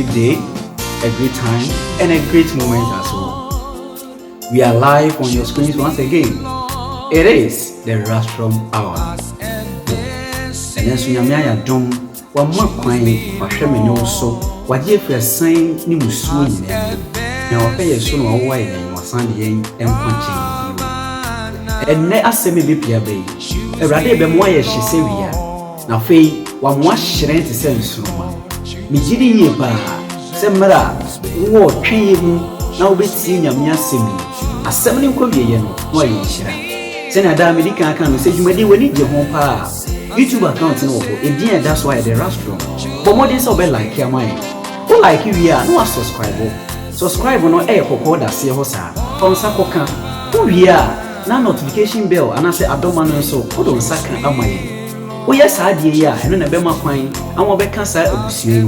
fantastic day, a great time, and a great moment as well. We are live on your screens once again. It is the Rostrum Hour. And then Sunyamia Dom, one more coin, or Sherman also, what if you are saying Nimusu? Now, pay a son or white and was Sunday and punching you. And let us say me be a baby. A rather be more she say we are. Now, Fay, one more shrine to send soon. Me didn't ye ba, Semra, war train now be seeing your mere semi. A summoning Korean, why you shall. Senator American can say you may need your home power. YouTube account no, and that's why the restaurant. But more than so be like your mind. Who like you are no subscriber. Subscribe on air for call that see hosa. From Sakoka. Who we are now notification bell and I say Adomano so put on Saka Amay. Oh yes, I dear, and then a bema coin, and what beckon say a bussy.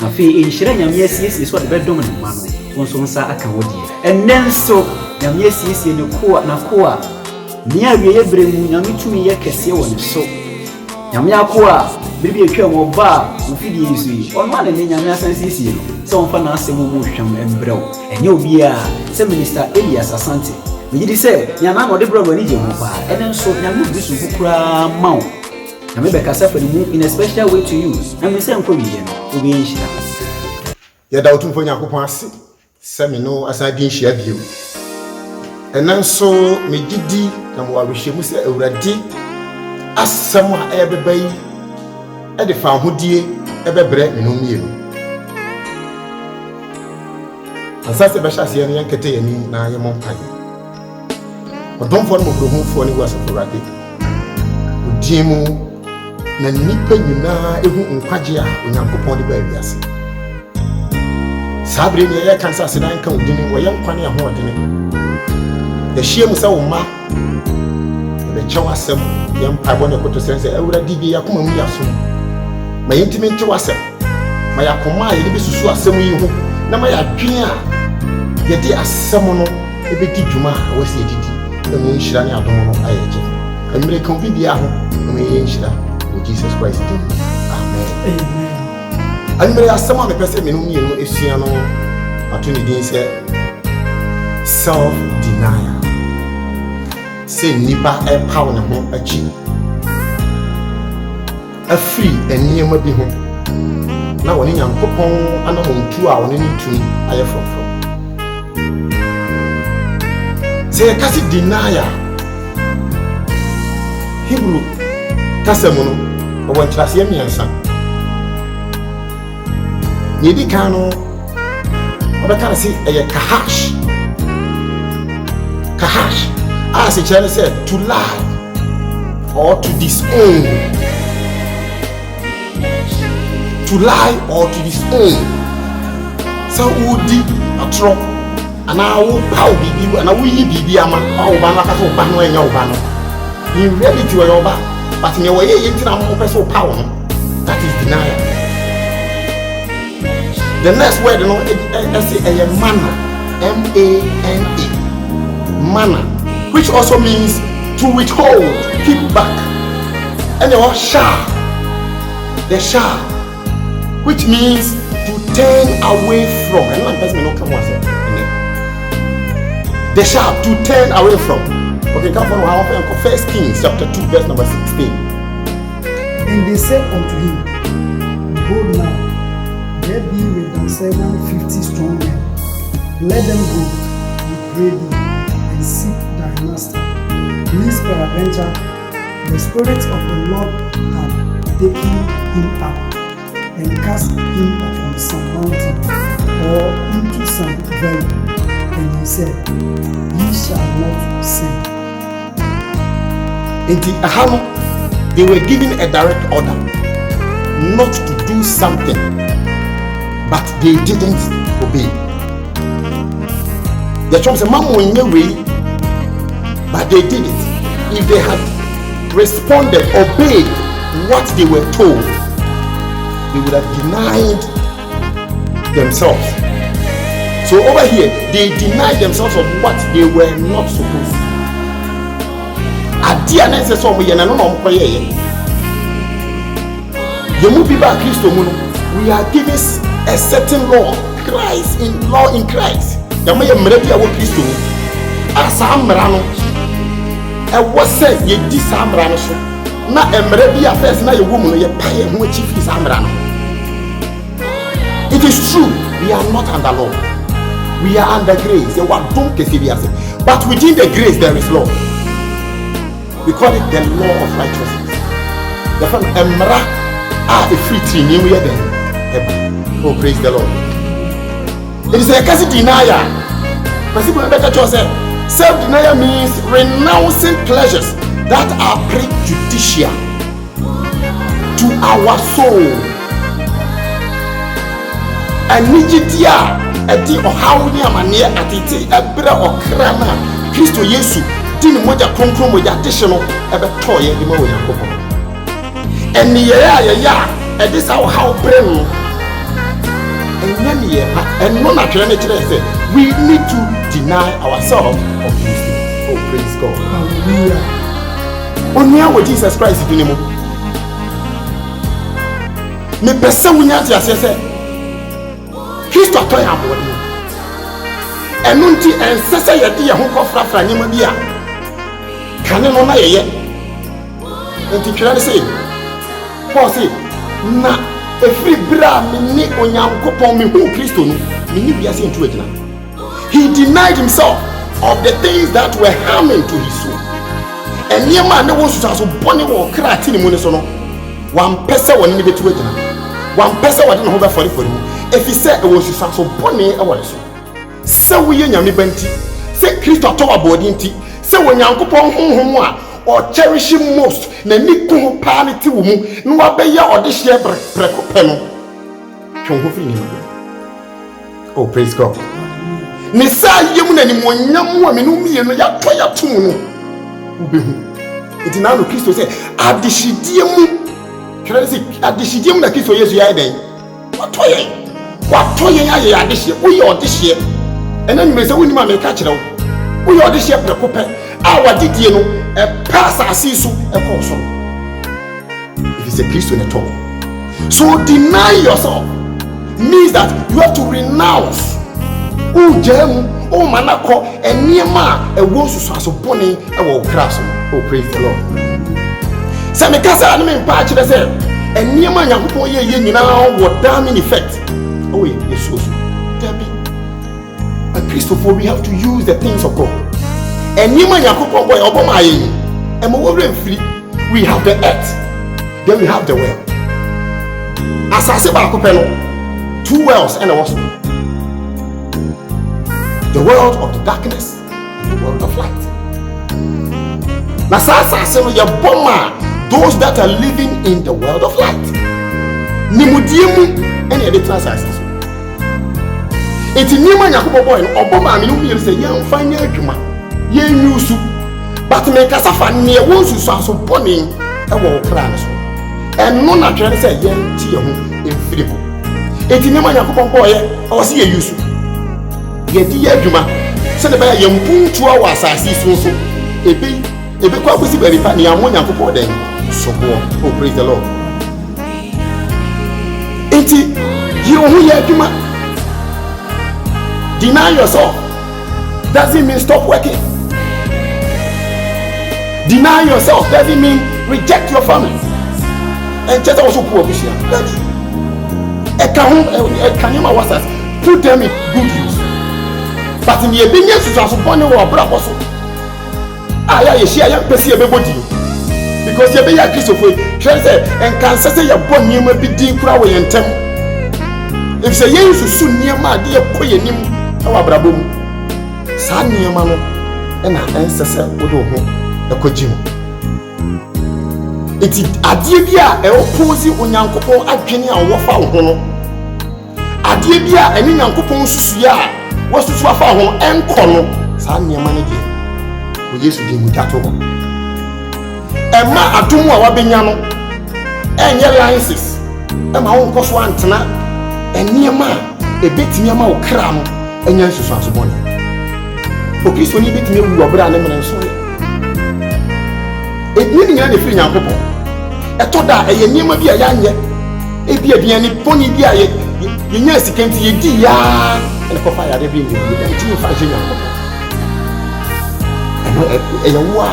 Now, fee in Shirena, yes, is what the bedroom and man wants on Sa Akawadi. And then so, Yam yes, in the Koa Nakoa. Near every Yami to me, Yakasio and so. Yamia Koa, maybe a curl or bar, who feed easy, or one and then Yamias easy. Some fancy motion and bro, and you'll be a Minister Elias Asante. We did say, Yamama the brother, and then so Yamu this mount. I may be in a special way to you. I'm the same for you. To be in Shira. You're doubting for your Semino as I didn't share you. And then so, me did, and what we should say already. As someone ever bay, at the farm who dear, ever bread me no meal. And such a bashas young Kate and I am on time. But don't form of the home for any was a Ferrari. Jimu. Na nipa nyina ehu nkwagye a onyankopɔn de ba awiase sabre ne yɛ kansa sedan kan odini wɔyɛ nkwane ahoɔdene yɛ hye mu sɛ wo ma yɛ kyɛw asɛm yɛ mpaebɔ ne koto sɛ awurade bi yakoma mu yaso ma yɛntimi nte wasɛm ma yakoma a yɛde bisusu asɛm yi ho na ma yɛadwen a yɛde asɛm no ebedi dwuma a wɔsi edidi na mu nhyira ne adom no ayɛ gye amire kan bibia ho na yɛ nhyira Jesus Christ. Amen. Amen. And may I summon the person in whom is Siano, opportunity said self-denial. Say Nipa a pound of home achieve a free and near my be home. Now, when young coupon and a home 2 hours in 2 I have from. Say a cassie denial. Hebrew Casamono. I want to see me and son. Yedi Kano, what I can see a kahash. Kahash, as the child said, to lie or to disown. To lie or to disown. So, would a trap, and I will power be and I will be a man, oh, Banaka, Bano, and Yobano. In reality, Yoba. But in a way, you can have power. That is denial. The next word, is a manner. M-A-N-A. Manner. Which also means to withhold, keep back. And your shall. The shall. Which means to turn away from. And one person may not come once. The shall, to turn away from. Okay, come from our 1 Kings chapter 2, verse number 16. And they said unto him, Behold now, there be with them 750 strong men. Let them go, we pray thee, and seek thy master. Lest peradventure the Spirit of the Lord have taken him up, and cast him upon some mountain, or into some valley. And he said, Ye shall not sin. In the Ahano, they were given a direct order not to do something, but they didn't obey. The church said, "Mama, in your way," but they did it. If they had responded, obeyed what they were told, they would have denied themselves. So over here, they denied themselves of what they were not supposed to. Adia na se so mo ye na no mkoye ye. Ye mu bi ba Kristo mu no, we are given a certain law, law in Christ. Yama ye mmerɛ bi a wɔ Kristo mu. Asa mmara no. Ɛwɔ sɛ yɛdi saa mmara no so. Na mmerɛ bi a first na yɛwɔ mu no yɛpa yɛn ho akyi firi saa mmara no. It is true, we are not under law. We are under grace. But within the grace there is law. We call it the law of righteousness. Therefore, emra a free tree new year then. Oh, praise the Lord. It is a case denier. Self-denial means renouncing pleasures that are prejudicial to our soul. And nijidia edi ohawni amane atete ebra okrana Kristo Yesu din moja konkro moja tishino ebe toye di mawo yakoko eni ya edi sa ohaw brem enya ni ye pa enno na twere ne kire say we need to deny ourselves of this. Oh, praise God. Hallelujah. Onia wo Jesus Christ din mo me pese wunya ti asese Kristo atoy abodi enu nti ensese yede ye ho kofrafra nyema bi a kane no na yeye nti twere ne sei Paul say na efri bra me ni onyankopon me hu Kristo no me ni bia se ntu agina. He denied himself of the things that were harming to his soul. Enyema na wo susaso bone wo kra ti ni mu ne so no wan pese woni ne betu agina wan pese wode ne ho be fori mu efi se e wo susaso bone e wore so se wo ye nyame banti se Kristo atowa body nti se wo nyankopon honhom a or cherish most na ni ko pa ne ti wo mu no wa be ya ode hye breko pe no twon ho firi ni. Oh, praise God. Ni sa yemu na ni monyam wa me no mie no ya to ya tum no ubehu iti na no Kristo se adishidie mu twere se adishidie mu na Kristo Yesu ya den watoyen aye adihye wo ye odihye ena ni me se woni ma me ka kire wo ye odihye breko pe a wadidie no e pass asisu e ko so. It is a Christian at all. So deny yourself means that you have to renounce ujemu o manako eniema e wo susu asopone e wo kraso. Oh, praise the Lord. Say me kasa na me mpa kire say eniema nyankopon ye nyina wo damning effect. Oh, yes, so Debbie. A Christopher, we have to use the things of God. And you man yakopon boy oboma ayi. And we have the earth, then we have the well. As I say back up, 2 wells and a water. The world of the darkness and the world of light. Now, I say your bomber, those that are living in the world of light. Nimudiemu and the transactions. It's in Nima Yakubo boy, Obama, and you say, young fine Yakuma, ye knew. But make us a fan near one who saw so bonny a wall class. And no natural say, young Tia in Philippo. It's in Nima Yakubo boy, or see a use. Yet the Yakuma said about young pool 2 hours. I see so. A big quite was very funny. I'm one Yakubo then. So, oh, praise the Lord. It's you who Yakuma. Deny yourself doesn't mean stop working. Deny yourself doesn't mean reject your family. And just also poor Christian. Put them in good use. But in the obedience to transform or brother also. I share young person everybody. Because you be a Christopher, and can say your born you may be deep crowd and temple. If say you soon near my dear Koyanim. Our brabum Sanya Mano and our ancestor would ho a kojim. It is Adibia, a opposing Unyankopo, Adjini, and Wafa Hono. Adibia, and Inyankopon Suya was to Swafa home and Kono, Sanya Manigi. We used to be Mutato. And Ma Atumu Wabinyano and your alliances, and my own cost one tonight, and near Ma, a bit near my cram. And yes, you are so born. For Christ, when you beat me, you are brand and so. It meaning any free young people. I thought that a name of your young yet. If you be any pony, yɛnya sika nti yɛdi yaa ɛna kɔfa yare bi ne nti yɛfa hyɛ Nyankopɔn ɛno ɛyɛ wo a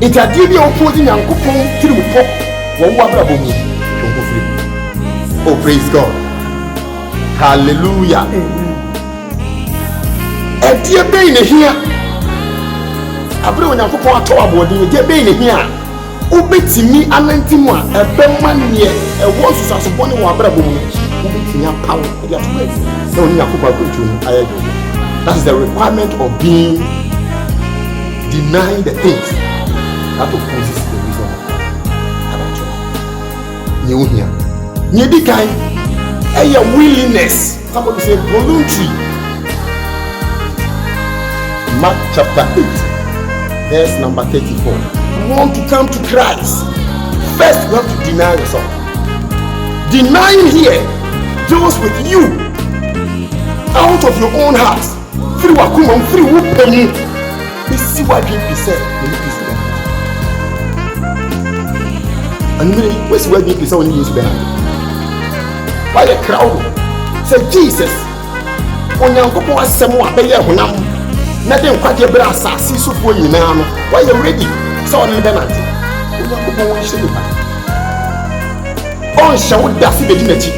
nti adeɛ bi a wɔpɔdi Nyankopɔn tirim pɔ wɔ wo abrabɔ mu twɔnko firi mu. Oh, praise God. Hallelujah. Ɛdeɛ bɛyi ne hia abere Onyankopɔn atɔ aboɔden ɛdeɛ bɛyi ne hia wobɛtumi ananti mu a ɛbɛma neɛ ɛwɔ nsusuasobɔ ne wɔ abrabɔ mu wobɛtumi apawo ɛde ato bɛyi na ɔne Nyankopɔn akɔntu mu ayɛ dwo. That is the requirement of being denying the things that opposes the wisdom of God about you. Nye ohia nye di kan ɛyɛ willingness. Somebody say voluntary. Mark chapter 8 verse number 34. You want to come to Christ, first you have to deny yourself. Denying here deals with you out of your own heart. Free wakuma, free wupemu. This is what you say. And what's what you say when you use that? Why the crowd say Jesus? Onyankopɔn asɛm a bɛyɛ honam na de nkwagye bra asase so fo nyinaa no why you ready so on the night Onyankopɔn wɔ hyɛ nipa on hyɛ wo da se bɛdi n'akyi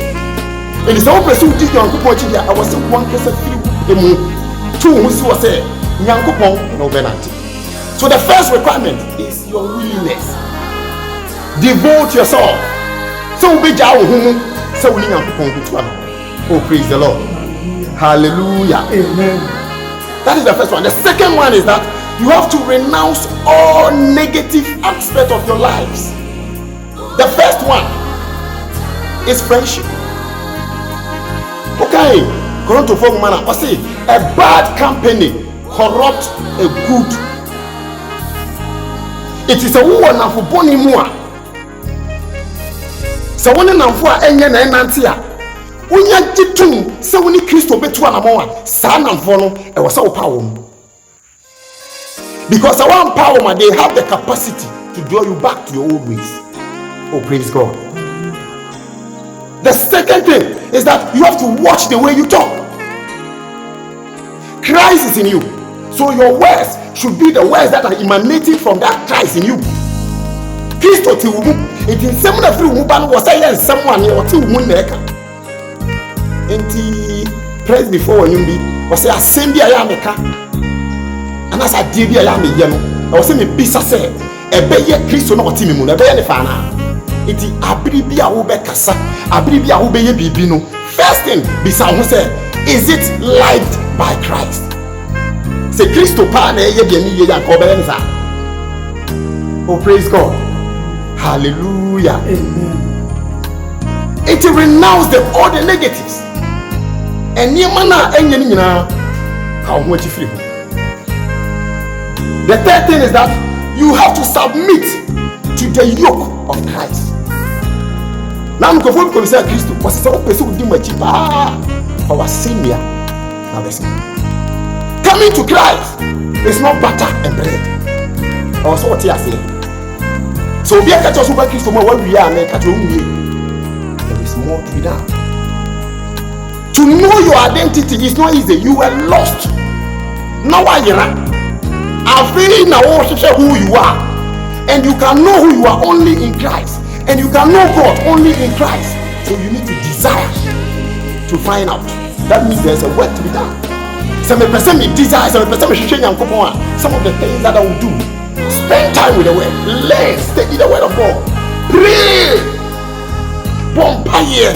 ɛdi sɛ wopɛ sɛ wodi Onyankopɔn akyi a ɛwɔ sɛ wɔn kɛsɛ firi mu to wo si wɔ sɛ Onyankopɔn na wo bɛnante. So the first requirement is your willingness. Devote yourself. So wo bɛgya wo ho mu sɛ wo ne Onyankopɔn kutu ano. Oh, praise the Lord. Hallelujah. Amen. That is the first one. The second one is that you have to renounce all negative aspects of your lives. The first one is friendship. Okay, going to form manner. I say a bad company corrupt a good. It is a woman for boni mua. So when an amphua enya na enantia. Unya jitum se woni Kristo betu anamo a saa namfo no e wo se wo power mu. Because our power they have the capacity to draw you back to your old ways. Oh, praise God. The second thing is that you have to watch the way you talk. Christ is in you. So your words should be the words that are emanating from that Christ in you. Kristo ti wo mu. It is similar free wo ba no wo say yen someone e wo ti wo na eka. Enti praise before when you be was say asem bi aya meka and as adie bi aya me ye no I was say me bisa say ebeye Kristo na oti me mu na ebeye ne fa na enti abiri bi a wo be kasa abiri bi a wo be ye bibi no first thing bisa ho say is it liked by Christ? Say Kristo pa na ye bi ni ye ya ko be ne sa. Oh, praise God. Hallelujah. Amen. It renounce all the negatives. And the third thing is that you have to submit to the yoke of Christ. Now I'm going to say Christ was so person do much our senior. Coming to Christ is not butter and bread. Also what you are saying. So be a catch us over Christ what we are make at home. There is more to be done. To know your identity is not easy. You were lost. Now I feel now who you are. And you can know who you are only in Christ. And you can know God only in Christ. So you need to desire to find out. That means there's a work to be done. Some person desire, some of the things that I will do. Spend time with the word. Learn, study the word of God. Pray. Bonfire.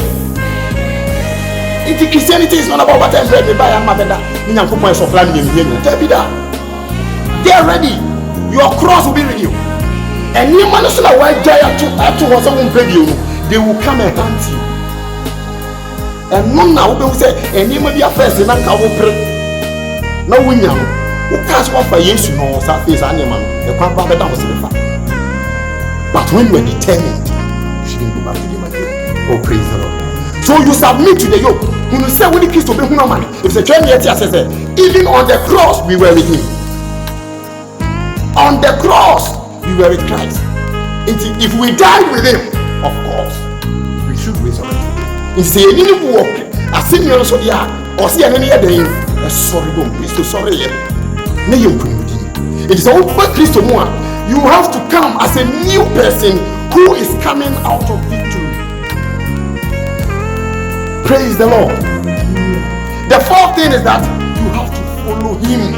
Christianity is not about what I'm ready by and mother. Get ready. Your cross will be with you. And you man should white giant to someone preview. They will come and hunt you. And none now will say, and you may be a first in a cow pray. No win young. Who can't offer yes, you know, Southeast animal. The papa was the fact. But when you are determined, you shouldn't go back to them again. Oh, praise the Lord. So you submit to the yoke. When you say when the Christ will be human, if the journey says, even on the cross we were with him. On the cross we were with Christ. If we died with him, of course, we should resurrect. It's a little walk. I see you also there. Or see any other day. Sorry, don't please to sorry. It is all but Christo Moa. You have to come as a new person who is coming out of victory. Praise the Lord. The fourth thing is that you have to follow him.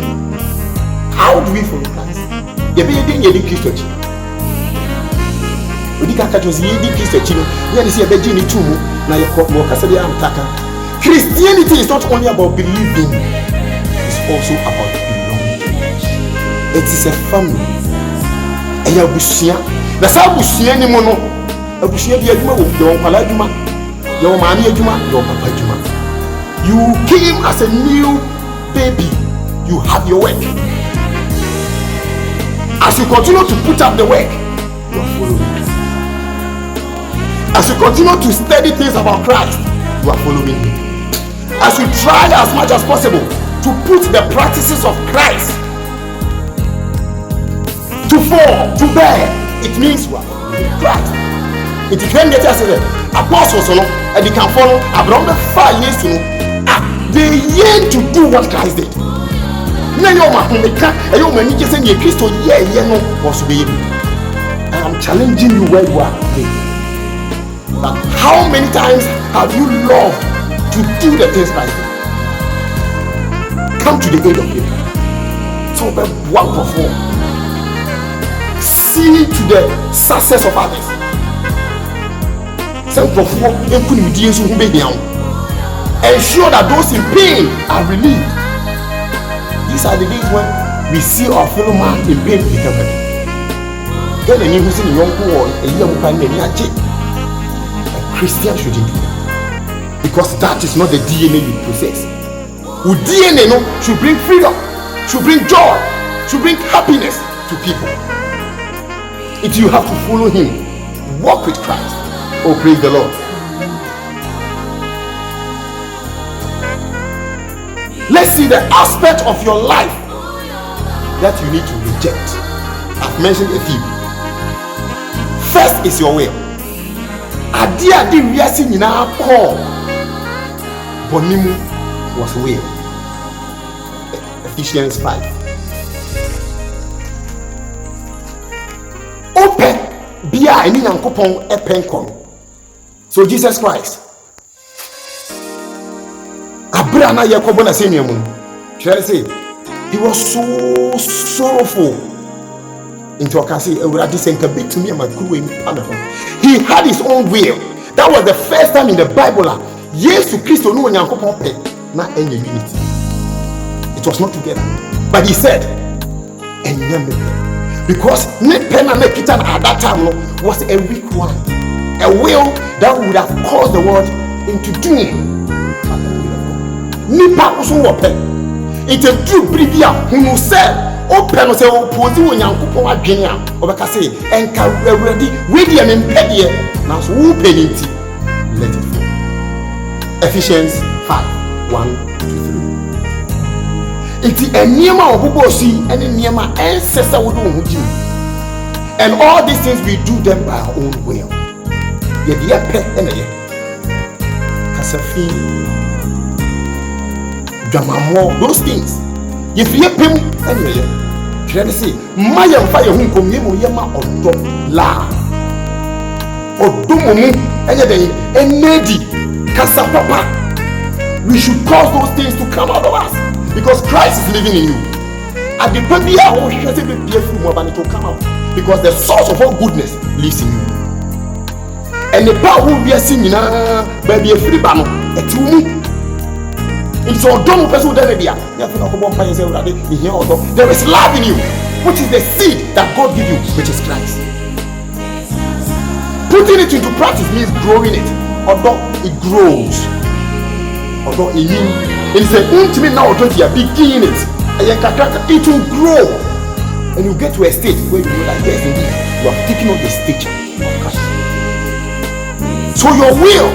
How do we follow Christ? You be in Christo. Christianity is not only about believing, it's also about belonging. It is a family. And you busia. That's how busia ni mono. Busia bi aduma wo your pala aduma, your mami aduma, your papa aduma. You came as a new baby. You have your work. As you continue to put up the work, you are following. As you continue to study things about Christ, you are following him. As you try as much as possible to put the practices of Christ to fall, to bear, it means you are following Christ. It can get us apostles, and they can follow around the 5 years to know. They yearn to do what Christ did. I am challenging you where you are today. But how many times have you loved to do the things Christ did? Come to the aid of him. So one perform. See to the success of others. Ensure that those in pain are relieved. These are the days when we see our fellow man in pain become happy. A Christian shouldn't do that, because that is not the DNA you possess. With DNA should bring freedom, should bring joy, should bring happiness to people. If you have to follow him, walk with Christ. Oh, praise the Lord. Let's see the aspect of your life that you need to reject. I've mentioned a few. First is your will. Adia di wiase nyina Paul bonimu was will. Ephesians 5. Open bia eni Nyankopon epenkon. So Jesus Christ Abraham Yakobo na seniamu. Shall I say he was so sorrowful. Into a case, to me and my crew. He had his own will. That was the first time in the Bible. Yes, Christ no one not any unity. It was not together. But he said, because at that time was a weak one, a will that would have caused the world into doom. Nipa also open. It a true previa who said. Open say opposite wo Nyankopon adwene a obeka say enka awurade we dey empedie na so wo penity let it fall. Ephesians 5:1-3. Iti eniema obobosi ene niema ensesa wo do ho ji. And all these things we do them by our own will. Ye dey pe ene ye. Kasafi Jamamo, those things. If you pim anyway, can say, my fire whom come yama or la or dumu any day, and nedi Casa Papa. We should cause those things to come out of us because Christ is living in you. At the point we are, we should be fearful when it will come out because the source of all goodness lives in you. And the power will be a sin, baby, a free banner, a two. It's all done person there. There is love in you, which is the seed that God gives you, which is Christ. Putting it into practice means growing it. Although it grows. Although it is a ultimate now begin it. And it will grow. And you get to a state where you know that yes, indeed, you have taken on the stage of Christ. So your will,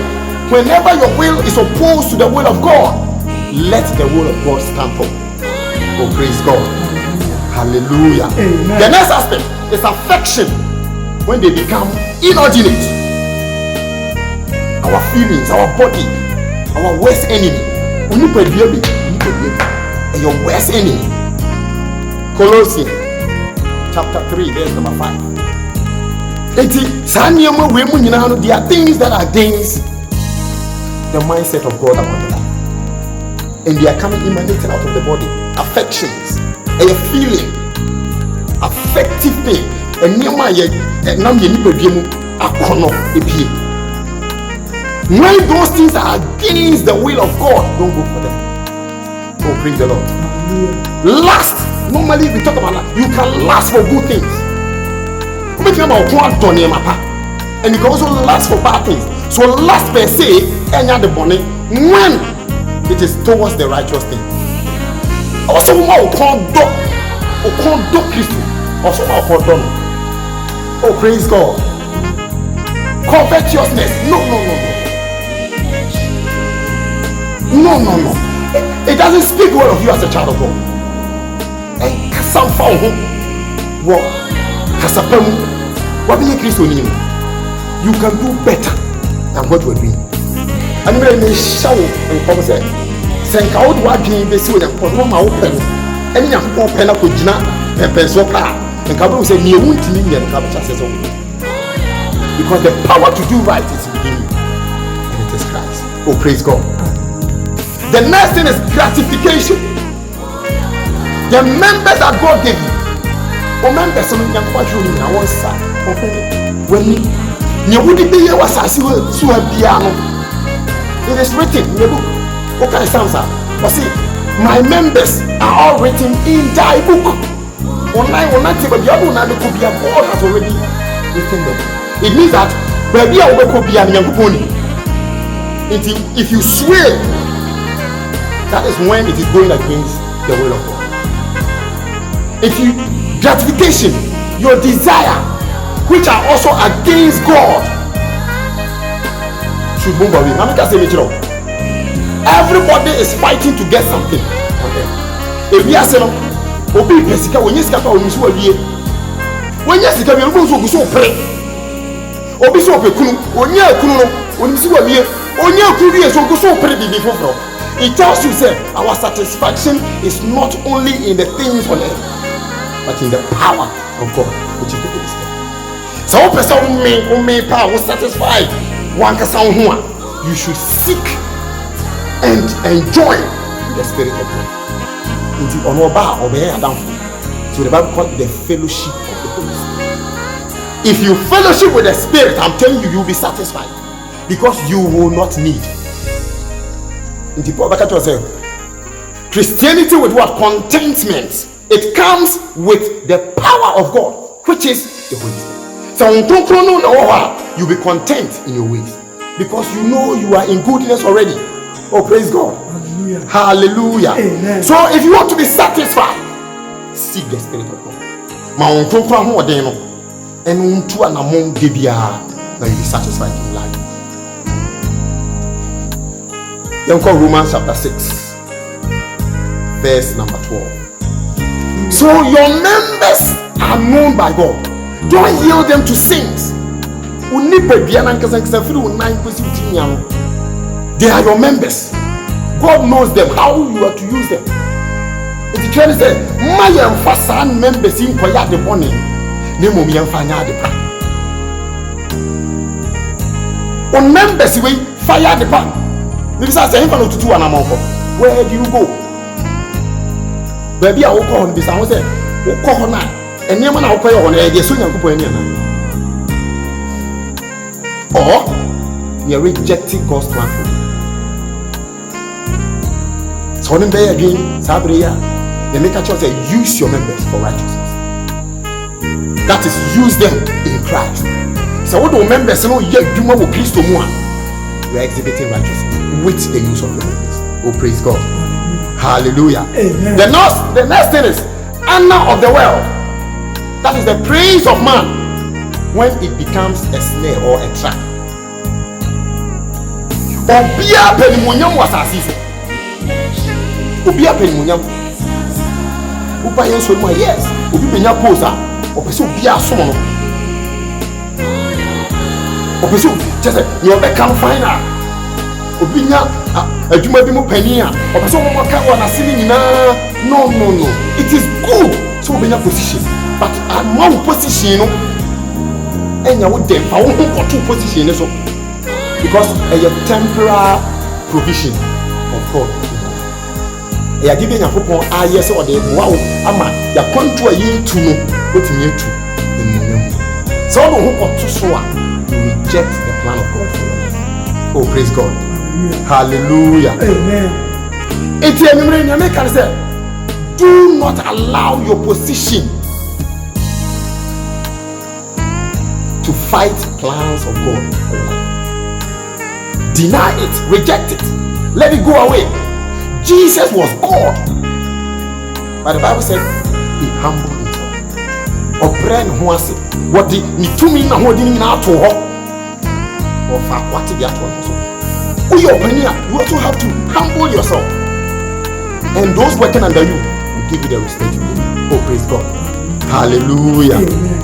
whenever your will is opposed to the will of God, let the will of God stand up. Oh, praise God. Hallelujah. Amen. The next aspect is affection when they become inordinate. our feelings, our body, our worst enemy. And your worst enemy. Colossians chapter 3, verse number 5. There are things that are against the mindset of God upon the life. And they are coming emanating out of the body. Affections, a feeling, affective pain. And when those things are against the will of God, don't go for them. Oh, praise the Lord. Lust. Normally we talk about that. You can lust for good things. And you can also lust for bad things. So lust per se, when it is towards the righteous thing. Also, oh, praise God. Covetousness. No. It doesn't speak well of you as a child of God. You can do better than what you are doing. And when they show and come say, "Send out what you be see them for one open." Any of them open up with Jina and Pensopa. And Kabu say, "You won't need them." Because the power to do right is within you, and it is Christ. Oh, praise God. The next thing is gratification. The members that God gave you. Oh, members, some of them quite sure I want to when you would be here was as you have piano. It is written in the book. Okay, Psalms are. But see, my members are all written in thy book. Online, but the other one could be a God has already written them. It means that baby, I will be a young pony. If you swear, that is when it is going against the will of God. If you gratification, your desire, which are also against God, should move away. Everybody is fighting to get something. Okay. If we are saying, "Obi Jessica, when you start on this way, when you start, you go so pray." Obi so pray kunu, onya kunu, when you see what we, onya kunu is so pray before from. It tells you, say, our satisfaction is not only in the things on earth, but in the power of God, which is the Holy Spirit. So, person may power satisfied. You should seek and enjoy the Spirit of God. So the Bible calls it the fellowship of the Holy Spirit. If you fellowship with the Spirit, I'm telling you, you'll be satisfied because you will not need. Christianity with what? Contentment. It comes with the power of God, which is the Holy Spirit. So you'll be content in your ways because you know you are in goodness already. Oh, praise God. Hallelujah. Amen. So if you want to be satisfied, seek the Spirit of God. And now you'll be satisfied in life. Then call Romans chapter 6, verse number 12. So your members are known by God. Don't yield them to sins. They are your members. God knows them, how you are to use them. If you try to say, my fasan members in quiet the morning, Nemomi and Fanya the pan. On members, we fire the pan. This is a to two and a month. Where do you go? Baby, I will call on this. I will say, oh, call on that. And never now pay on a soon and go. Or you're rejecting God's plan for you. So when they again, Sabria, they make a choice to use your members for righteousness. That is, use them in Christ. So what do members know? You will please to more. You are exhibiting righteousness with the use of your members. Oh, praise God. Hallelujah. Amen. The next thing is honor of the world. That is the praise of man when it becomes a snare or a trap. Obia penimunyam was asisi. Obia penimunyam. Upa yenso mo yes. Obi benya posa. Opeso obia so no. Opeso just you be come final. Obinya adwuma bi mu pani a opeso mo ka wa na sini nyina. No. It is good so obinya position, but my position no enya wo dem fa wo ho position so because a temporary provision of God. Ya give na popon aye se ode wow ama ya kontu aye tu no otimi etu enum. So no ho koto so a you reject the plan of God for your life. Oh, praise God. Hallelujah. Amen. Eti enumre nya make can say do not allow your position to fight plans of God for your life. Deny it, reject it, let it go away. Jesus was God, but the Bible said he humbled himself. Obrand who was it? What did me to me now? Holding me out to her or for what did you also? You also have to humble yourself, and those working under you will give you the respect you need. Oh, praise God. Hallelujah. Amen.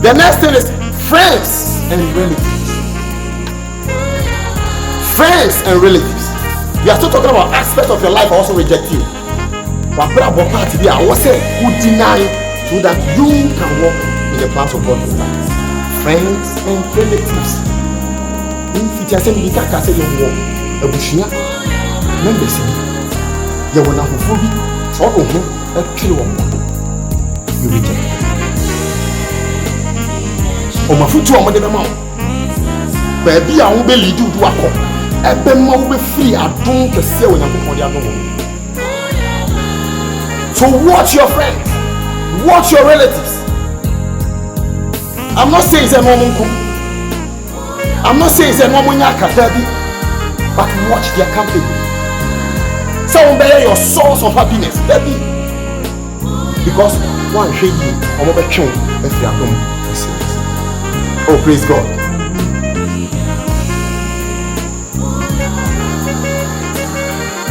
The next thing is friends and relatives. Friends and relatives. We are still talking about aspects of your life also reject you. But part to be I was saying who deny so that you can walk in the plans of God in your life. Friends and relatives. If you say you can't say you walk, a bushia, members, you will not be so a kill you reject. Oh, my foot to a mother mouth. Baby, I will be lead you to a call. Ebe ma wo be free adon kese wo Nyankopon de adon. So watch your friends, watch your relatives. I'm not saying say no monko. I'm not saying say no monya katabi, but watch their company. So be your source of happiness, baby. Because one shey you omo be twen e fi adon. Oh, praise God.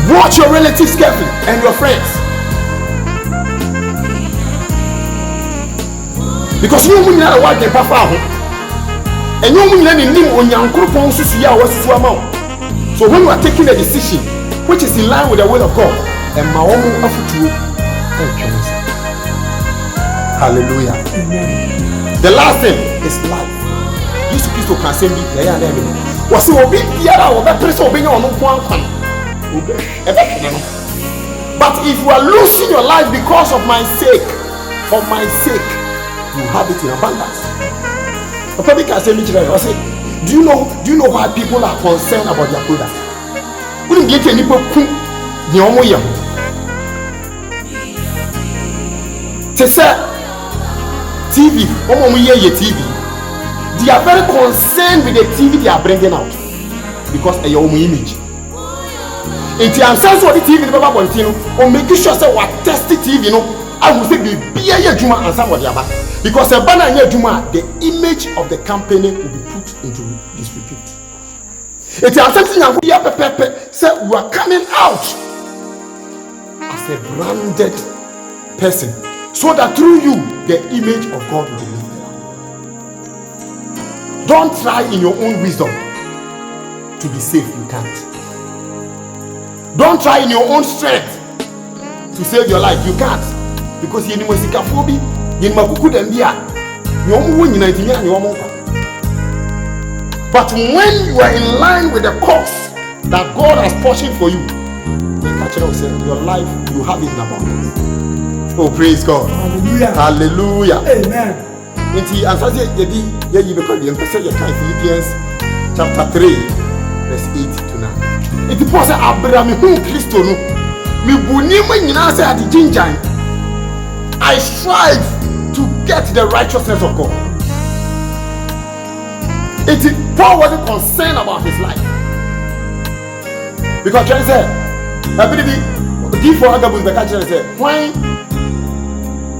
Watch your relatives carefully and your friends. Because you won't know what they prefer. And you won't learn in name on your group on Susia or Suama. So when you are taking a decision which is in line with the will of God, and my own effort to hallelujah. Amen. The last thing is life. Jesus Christ can send me there and there. Was so big Pierre or that person being on one. But if you are losing your life because of my sake, for my sake, you have it in abundance. The public can say, do you know why people are concerned about their product? Wouldn't get any people TV, TV. They are very concerned with the TV they are bringing out because of your own image. If you answer what the TV the Baba continue, or make sure say what test the TV, I will say be a Juma answer what you are. Because a banner in Juma, the image of the company will be put into disrepute. If you are something that we are say we are coming out as a branded person, so that through you the image of God will be lifted up. Don't try in your own wisdom to be safe. You can't. Don't try in your own strength to save your life. You can't. Because you need phobia, you need but when you are in line with the course that God has portioned for you, your life, you have it in abundance. Oh, praise God. Hallelujah. Hallelujah. Amen. Philippians chapter 3, verse 8 to 9. It is possible Abraham who Christo no me buni mo nyina say at jinjan. I strive to get the righteousness of God. Paul wasn't concerned about his life. Because John said, I believe give for Agabus the catcher said, why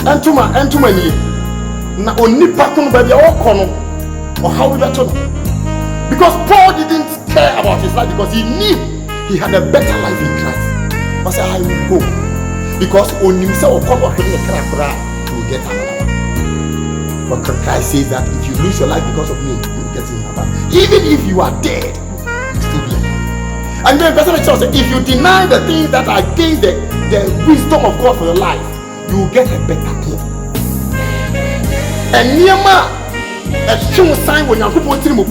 entuma ni na onipa kono ba bia wo kono or how we better. Because Paul didn't care about his life because he knew he had a better life in Christ. But say I will go because on himself will get another one. But Christ says that if you lose your life because of me, you will get in heaven. Even if you are dead, you still be alive. And then Pastor Charles said, if you deny the things that are against the wisdom of God for your life, you will get a better thing. And Niyama, a true sign when you put him up,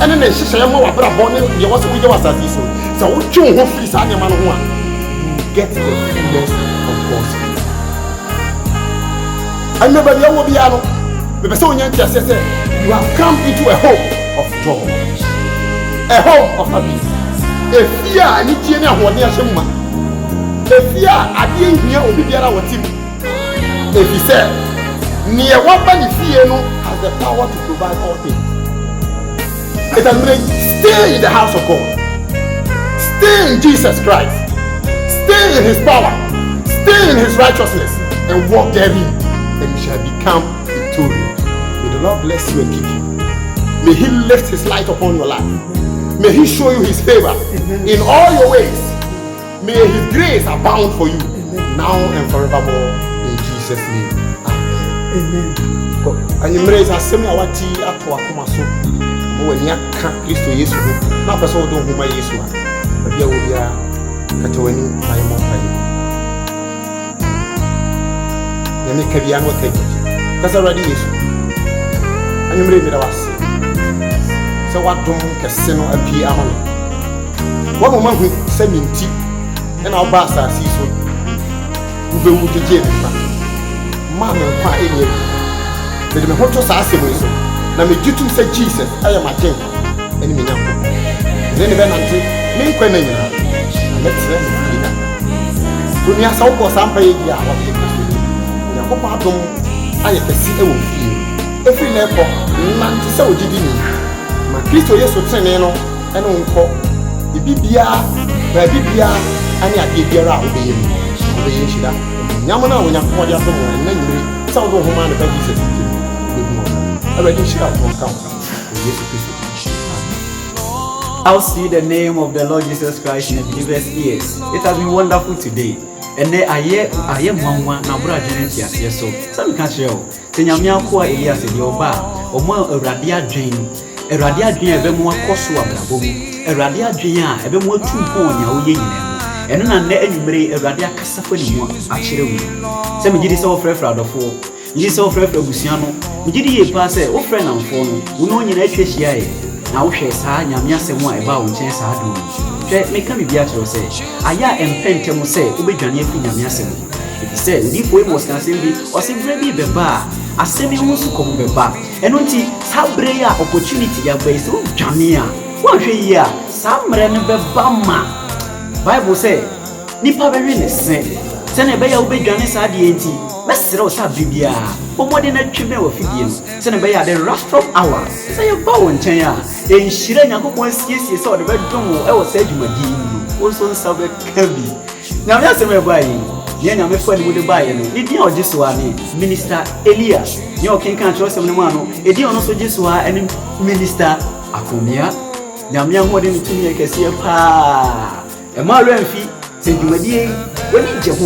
and then she said, "I'm going to you was with us as this one." So, what you want to say, man, you get the fullness of God's will. I remember the old piano. The person just said, "You have come into a home of joy, a home of happiness." If you are any genius, what they are saying, if you are a young here, will be there our team. If he said, "Near one body fear has the power to provide all things." It has been stay in the house of God, stay in Jesus Christ, stay in His power, stay in His righteousness, and walk therein, and you shall become victorious. May the Lord bless you and keep you. May He lift His light upon your life. May He show you His favor in all your ways. May His grace abound for you now and forevermore. In Jesus' name, amen. And you may say, "Semi awati atwa kumaso." When you can't Christ to Yesu, not for so don't whom I Yesu. But there will be a Catawani by more time. Then make a piano take it. That's already Yesu. And you may be the was. So what don't Cassino appear among one woman with 70 and our basta see so. Who will be the man and quite in it. But the Hotos ask him so. Na me jutu say Jesus I am a king eni me nyako then be nante me nkwa na nyina na metre me ida to ni asa wo sampa ye dia wa be Kristo ya ko pa dom aye kesi e wo fie efri na ko nante se wo didi ni ma Kristo Yesu trene no ene nko bibia ba bibia ani ade biara wo be ye shida nyamo na wo nyako dia so mo na nyire sa wo ho ma na ba Jesus I'll see the name of the Lord Jesus Christ in the believers' ears. It has been wonderful today. And then I am Mama, now brother Genesis, yes, so some can't show. Senyamia Kwa Elias in your bar, or more a radia drain, a radia drain, a bit more cosua, a radia drain, a bit more 2 points, your and then I let anybody a radia cassafoni, actually. Some did this all fresh out of 4. This all fresh of Luciano. We did ye pass a friend and phone. We know you let you now she saw Yamia Semua about chance I do. Make me be at your say. I am Pentam say, Ubi Jania Yamia Semu. If he said, if we was concealed or say, Baby Beba, a semi wants to come back. And when he Sabrea opportunity ya base of Jamia. 1 year, some ran Bama. Bible say, Nipa very say, Send a bay of Janis Adienti. Mesro sa bibia o modern atweme wa fidie no se ne be ya the rastrum hour se ye ba won chen ya e nhire nyakopon siesie se o de be dom e wo sa adwumadi no o so nsa be kabi na me asem e ba yi ye nya me fa ni mu de ba ye no ni dia o giswa ni minister Elias ye o ken kan chosem ne mu ano e dia ono so giswa eni minister Akomia nya me ho de ni tumi e kese pa e ma lo amfi se adwumadi when you jump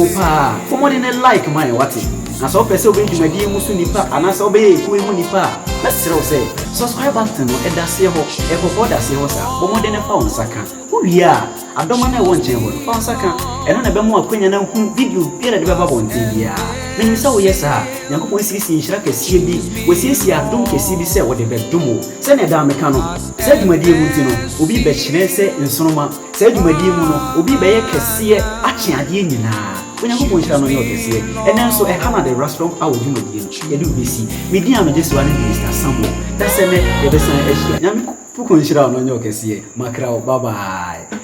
for more than a like my what it. And so, person will be my dear Musunipa, and as obey Munipa. Let's say, subscribe button, and that's your hope, ever that's your for more than a pound saka. Oh, yeah, I don't want to want you, pound saka, and on a bemo opinion who video period of a bone TV. When you saw yes, sir, young boys see Shraka CB, we see a don't CB say what they bet do. Send a damn mechano, said my dear Mutino, will be Bechinese in Sonoma, said my dear Muno, will be by a cassia, Achi when I go to your case, and also a hammer the restaurant, I will do again. You do busy. Medium just one Mr. Sambo. That's a net, the best. Pukun on your case, Macro, bye bye.